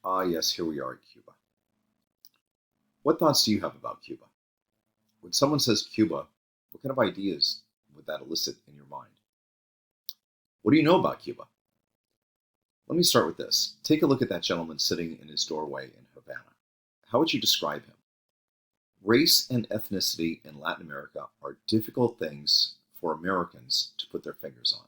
Ah, yes, here we are in Cuba. What thoughts do you have about Cuba? When someone says Cuba, what kind of ideas would that elicit in your mind? What do you know about Cuba? Let me start with this. Take a look at that gentleman sitting in his doorway in Havana. How would you describe him? Race and ethnicity in Latin America are difficult things for Americans to put their fingers on.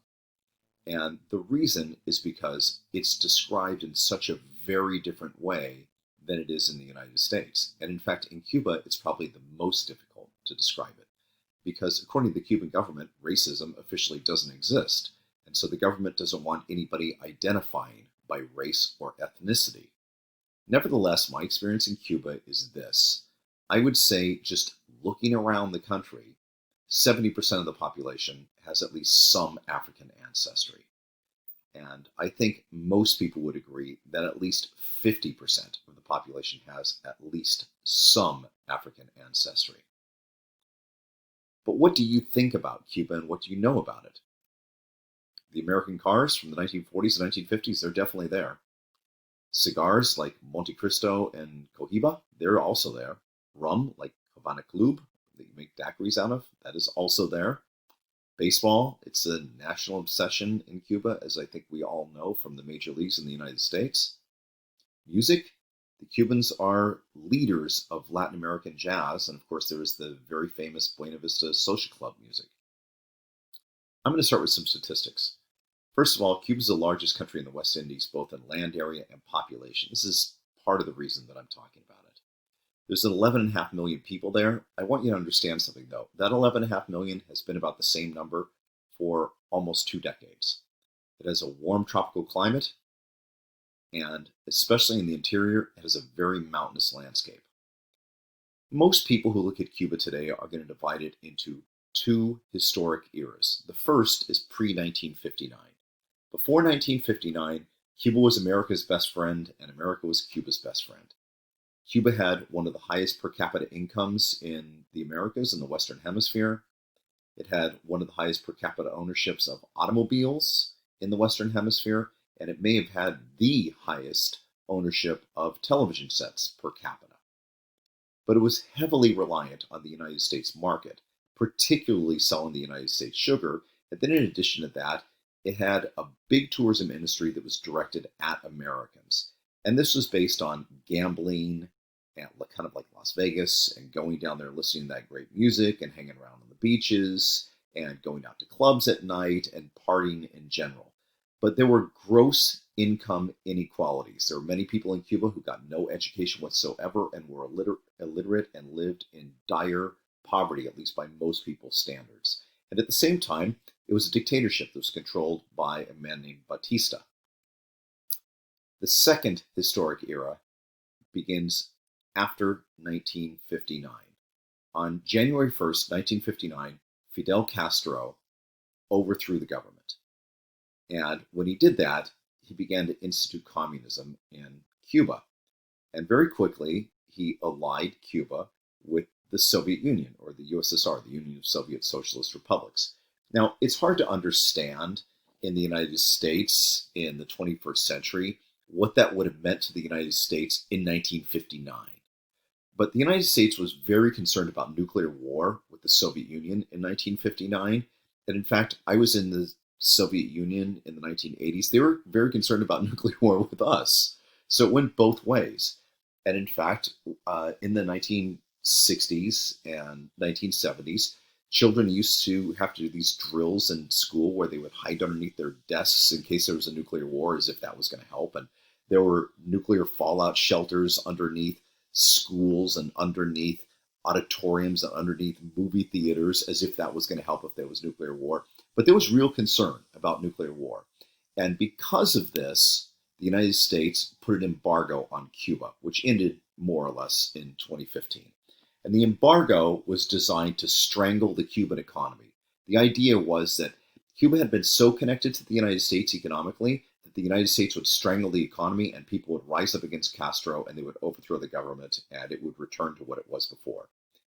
And the reason is because it's described in such a very different way than it is in the United States. And in fact, in Cuba, it's probably the most difficult to describe it. Because according to the Cuban government, racism officially doesn't exist. And so the government doesn't want anybody identifying by race or ethnicity. Nevertheless, my experience in Cuba is this. I would say, just looking around the country, 70% of the population has at least some African ancestry. And I think most people would agree that at least 50% of the population has at least some African ancestry. But what do you think about Cuba and what do you know about it? The American cars from the 1940s and 1950s, they're definitely there. Cigars like Monte Cristo and Cohiba, they're also there. Rum like Havana Club, that you make daiquiris out of, that is also there. Baseball, it's a national obsession in Cuba, as I think we all know from the major leagues in the United States. Music, the Cubans are leaders of Latin American jazz, and of course there is the very famous Buena Vista Social Club music. I'm going to start with some statistics. First of all, Cuba is the largest country in the West Indies, both in land area and population. This is part of the reason that I'm talking about it. There's 11.5 million people there. I want you to understand something, though. That 11.5 million has been about the same number for almost 2 decades. It has a warm tropical climate, and especially in the interior, it has a very mountainous landscape. Most people who look at Cuba today are going to divide it into two historic eras. The first is pre-1959. Before 1959, Cuba was America's best friend, and America was Cuba's best friend. Cuba had one of the highest per capita incomes in the Americas in the Western Hemisphere. It had one of the highest per capita ownerships of automobiles in the Western Hemisphere, and it may have had the highest ownership of television sets per capita. But it was heavily reliant on the United States market, particularly selling the United States sugar. And then in addition to that, it had a big tourism industry that was directed at Americans. And this was based on gambling and kind of like Las Vegas and going down there listening to that great music and hanging around on the beaches and going out to clubs at night and partying in general. But there were gross income inequalities. There were many people in Cuba who got no education whatsoever and were illiterate and lived in dire poverty, at least by most people's standards. And at the same time, it was a dictatorship that was controlled by a man named Batista. The second historic era begins after 1959. On January 1st, 1959, Fidel Castro overthrew the government. And when he did that, he began to institute communism in Cuba. And very quickly, he allied Cuba with the Soviet Union, or the USSR, the Union of Soviet Socialist Republics. Now, it's hard to understand in the United States in the 21st century what that would have meant to the United States in 1959. But the United States was very concerned about nuclear war with the Soviet Union in 1959. And in fact, I was in the Soviet Union in the 1980s. They were very concerned about nuclear war with us. So it went both ways. And in fact, in the 1960s and 1970s, children used to have to do these drills in school where they would hide underneath their desks in case there was a nuclear war, as if that was going to help. And there were nuclear fallout shelters underneath schools and underneath auditoriums and underneath movie theaters, as if that was going to help if there was nuclear war. But there was real concern about nuclear war. And because of this, the United States put an embargo on Cuba, which ended more or less in 2015. And the embargo was designed to strangle the Cuban economy. The idea was that Cuba had been so connected to the United States economically that the United States would strangle the economy and people would rise up against Castro and they would overthrow the government and it would return to what it was before,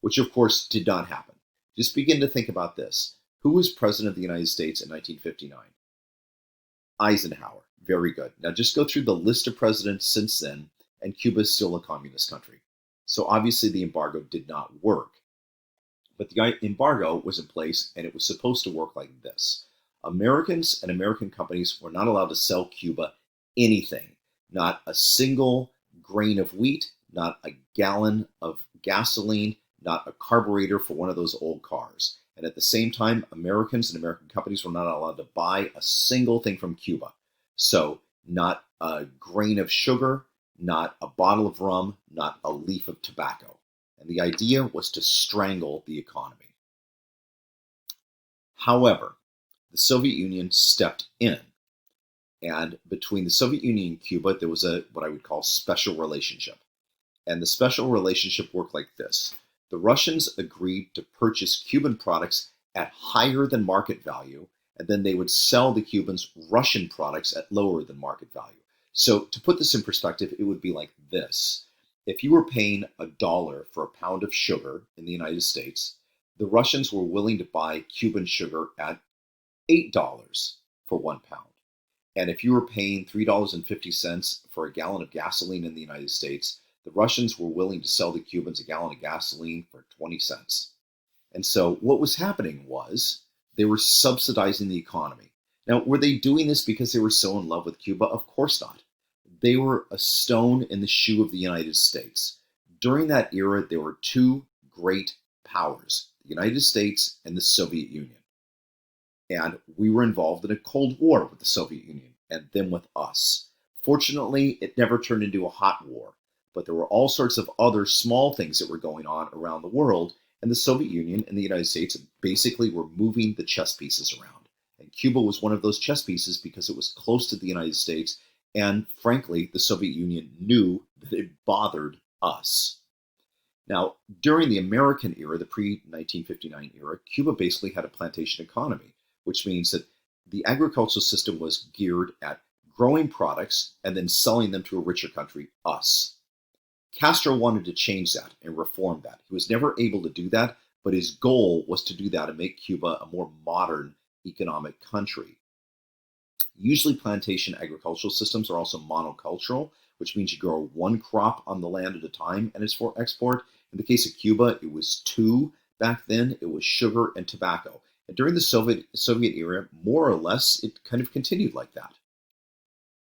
which of course did not happen. Just begin to think about this. Who was president of the United States in 1959? Eisenhower. Very good. Now just go through the list of presidents since then, and Cuba is still a communist country. So obviously the embargo did not work. But the embargo was in place, and it was supposed to work like this. Americans and American companies were not allowed to sell Cuba anything, not a single grain of wheat, not a gallon of gasoline, not a carburetor for one of those old cars. And at the same time, Americans and American companies were not allowed to buy a single thing from Cuba. So not a grain of sugar, not a bottle of rum, not a leaf of tobacco. And the idea was to strangle the economy. However, the Soviet Union stepped in. And between the Soviet Union and Cuba, there was what I would call special relationship. And the special relationship worked like this. The Russians agreed to purchase Cuban products at higher than market value, and then they would sell the Cubans Russian products at lower than market value. So to put this in perspective, it would be like this. If you were paying $1 for a pound of sugar in the United States, the Russians were willing to buy Cuban sugar at $8 for 1 pound. And if you were paying $3.50 for a gallon of gasoline in the United States, the Russians were willing to sell the Cubans a gallon of gasoline for 20 cents. And so what was happening was they were subsidizing the economy. Now, were they doing this because they were so in love with Cuba? Of course not. They were a stone in the shoe of the United States. During that era, there were two great powers, the United States and the Soviet Union. And we were involved in a Cold War with the Soviet Union and them with us. Fortunately, it never turned into a hot war, but there were all sorts of other small things that were going on around the world, and the Soviet Union and the United States basically were moving the chess pieces around. And Cuba was one of those chess pieces because it was close to the United States, and frankly, the Soviet Union knew that it bothered us. Now, during the American era, the pre-1959 era, Cuba basically had a plantation economy, which means that the agricultural system was geared at growing products and then selling them to a richer country, us. Castro wanted to change that and reform that. He was never able to do that, but his goal was to do that and make Cuba a more modern economic country. Usually plantation agricultural systems are also monocultural, which means you grow one crop on the land at a time and it's for export. In the case of Cuba, it was two. Back then, it was sugar and tobacco. And during the Soviet era, more or less, it kind of continued like that.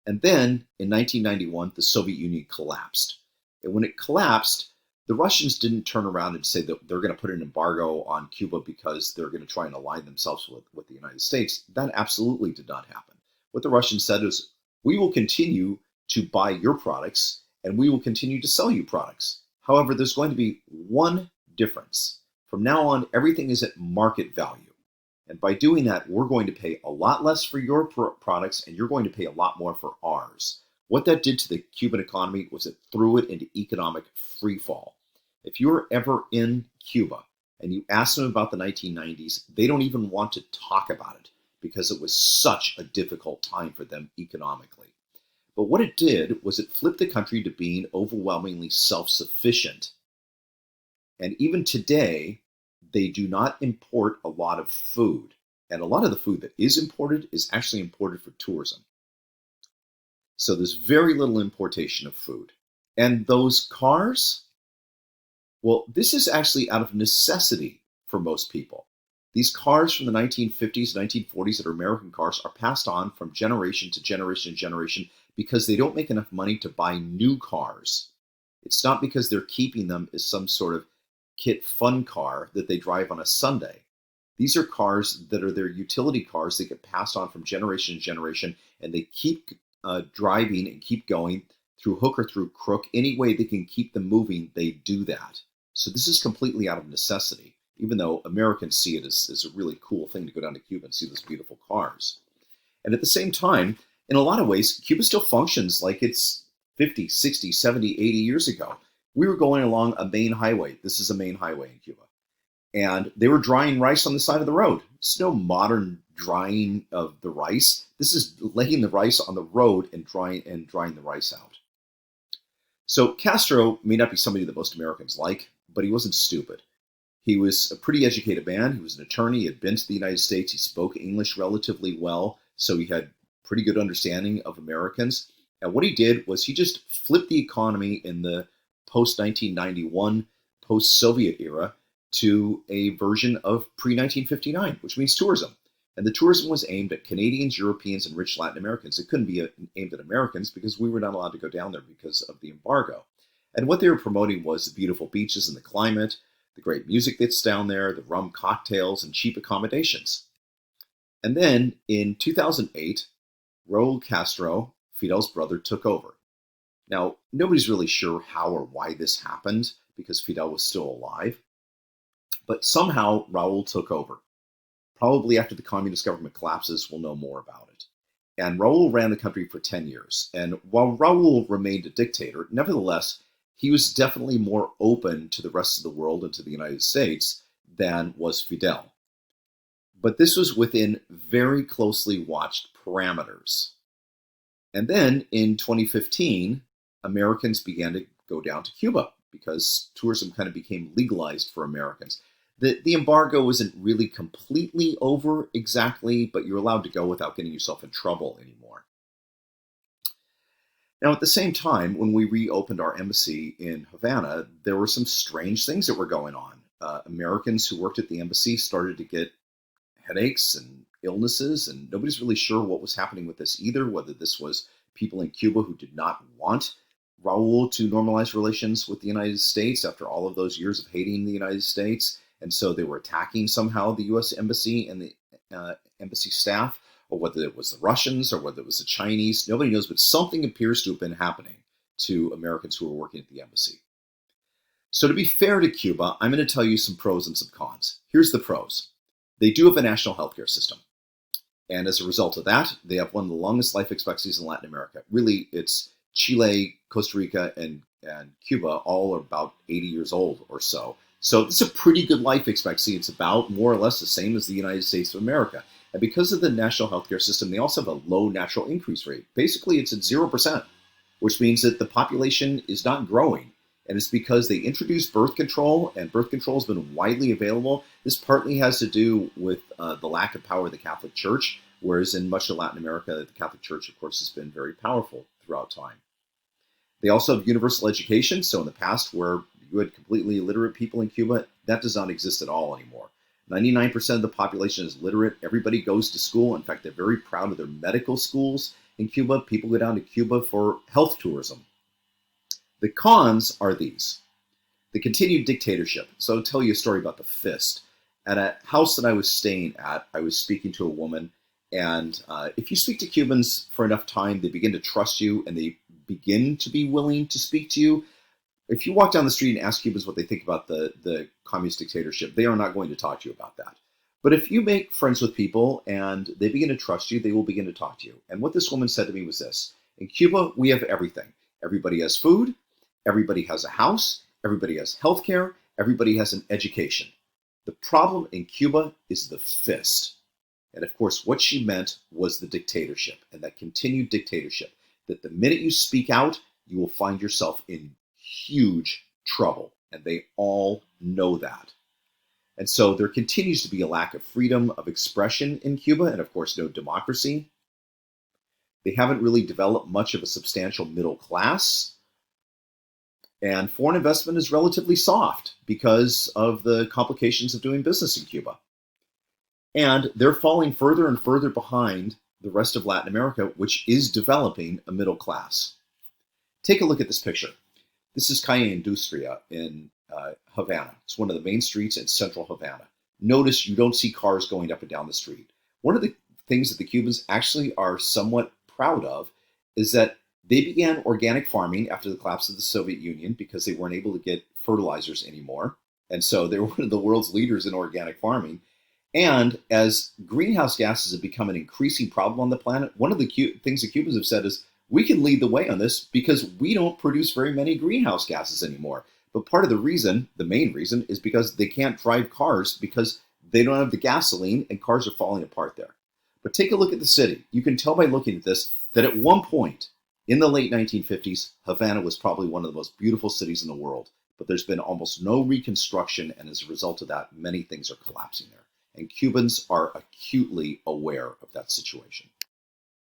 And then, in 1991, the Soviet Union collapsed. And when it collapsed, the Russians didn't turn around and say that they're going to put an embargo on Cuba because they're going to try and align themselves with the United States. That absolutely did not happen. What the Russians said is, we will continue to buy your products and we will continue to sell you products. However, there's going to be one difference. From now on, everything is at market value. And by doing that, we're going to pay a lot less for your products and you're going to pay a lot more for ours. What that did to the Cuban economy was it threw it into economic freefall. If you were ever in Cuba and you ask them about the 1990s, they don't even want to talk about it because it was such a difficult time for them economically. But what it did was it flipped the country to being overwhelmingly self-sufficient. And even today, they do not import a lot of food. And a lot of the food that is imported is actually imported for tourism. So there's very little importation of food. And those cars, well, this is actually out of necessity for most people. These cars from the 1950s, 1940s that are American cars are passed on from generation to generation to generation because they don't make enough money to buy new cars. It's not because they're keeping them as some sort of kit fun car that they drive on a Sunday. These are cars that are their utility cars that get passed on from generation to generation, and they keep driving and keep going through hook or through crook. Any way they can keep them moving, they do that. So this is completely out of necessity, even though Americans see it as a really cool thing to go down to Cuba and see those beautiful cars. And at the same time, in a lot of ways, Cuba still functions like it's 50, 60, 70, 80 years ago. We were going along a main highway. This is a main highway in Cuba. And they were drying rice on the side of the road. It's no modern drying of the rice. This is laying the rice on the road and drying the rice out. So Castro may not be somebody that most Americans like, but he wasn't stupid. He was a pretty educated man. He was an attorney. He had been to the United States. He spoke English relatively well. So he had pretty good understanding of Americans. And what he did was he just flipped the economy in the post 1991, post Soviet era to a version of pre 1959, which means tourism. And the tourism was aimed at Canadians, Europeans, and rich Latin Americans. It couldn't be aimed at Americans because we were not allowed to go down there because of the embargo. And what they were promoting was the beautiful beaches and the climate, the great music that's down there, the rum cocktails, and cheap accommodations. And then in 2008, Raul Castro, Fidel's brother, took over. Now, nobody's really sure how or why this happened because Fidel was still alive. But somehow Raul took over. Probably after the communist government collapses, we'll know more about it. And Raul ran the country for 10 years. And while Raul remained a dictator, nevertheless, he was definitely more open to the rest of the world and to the United States than was Fidel. But this was within very closely watched parameters. And then in 2015, Americans began to go down to Cuba because tourism kind of became legalized for Americans. The embargo isn't really completely over exactly, but you're allowed to go without getting yourself in trouble anymore. Now, at the same time, when we reopened our embassy in Havana, there were some strange things that were going on. Americans who worked at the embassy started to get headaches and illnesses, and nobody's really sure what was happening with this either, whether this was people in Cuba who did not want Raul to normalize relations with the United States after all of those years of hating the United States. And so they were attacking somehow the U.S. Embassy and the embassy staff, or whether it was the Russians or whether it was the Chinese. Nobody knows, but something appears to have been happening to Americans who were working at the embassy. So to be fair to Cuba, I'm going to tell you some pros and some cons. Here's the pros. They do have a national healthcare system. And as a result of that, they have one of the longest life expectancies in Latin America. Really, it's Chile, Costa Rica, and Cuba all are about 80 years old or so. So it's a pretty good life expectancy. It's about more or less the same as the United States of America. And because of the national healthcare system, they also have a low natural increase rate. Basically, it's at 0%, which means that the population is not growing. And it's because they introduced birth control, and birth control has been widely available. This partly has to do with the lack of power of the Catholic Church, whereas in much of Latin America, the Catholic Church, of course, has been very powerful throughout time. They also have universal education. So in the past, where you had completely illiterate people in Cuba, that does not exist at all anymore. 99% of the population is literate. Everybody goes to school. In fact, they're very proud of their medical schools in Cuba. People go down to Cuba for health tourism. The cons are these. The continued dictatorship. So I'll tell you a story about the fist. At a house that I was staying at, I was speaking to a woman. And if you speak to Cubans for enough time, they begin to trust you and they begin to be willing to speak to you. If you walk down the street and ask Cubans what they think about the communist dictatorship, they are not going to talk to you about that. But if you make friends with people and they begin to trust you, they will begin to talk to you. And what this woman said to me was this. In Cuba, we have everything. Everybody has food. Everybody has a house. Everybody has healthcare. Everybody has an education. The problem in Cuba is the fist. And of course, what she meant was the dictatorship and that continued dictatorship, that the minute you speak out, you will find yourself in huge trouble. And they all know that. And so there continues to be a lack of freedom of expression in Cuba and, of course, no democracy. They haven't really developed much of a substantial middle class. And foreign investment is relatively soft because of the complications of doing business in Cuba. And they're falling further and further behind the rest of Latin America, which is developing a middle class. Take a look at this picture. This is Calle Industria in Havana. It's one of the main streets in central Havana. Notice you don't see cars going up and down the street. One of the things that the Cubans actually are somewhat proud of is that they began organic farming after the collapse of the Soviet Union because they weren't able to get fertilizers anymore. And so they were one of the world's leaders in organic farming. And as greenhouse gases have become an increasing problem on the planet, one of the things the Cubans have said is, we can lead the way on this because we don't produce very many greenhouse gases anymore. But part of the reason, the main reason, is because they can't drive cars because they don't have the gasoline and cars are falling apart there. But take a look at the city. You can tell by looking at this that at one point in the late 1950s, Havana was probably one of the most beautiful cities in the world. But there's been almost no reconstruction, and as a result of that, many things are collapsing there. And Cubans are acutely aware of that situation.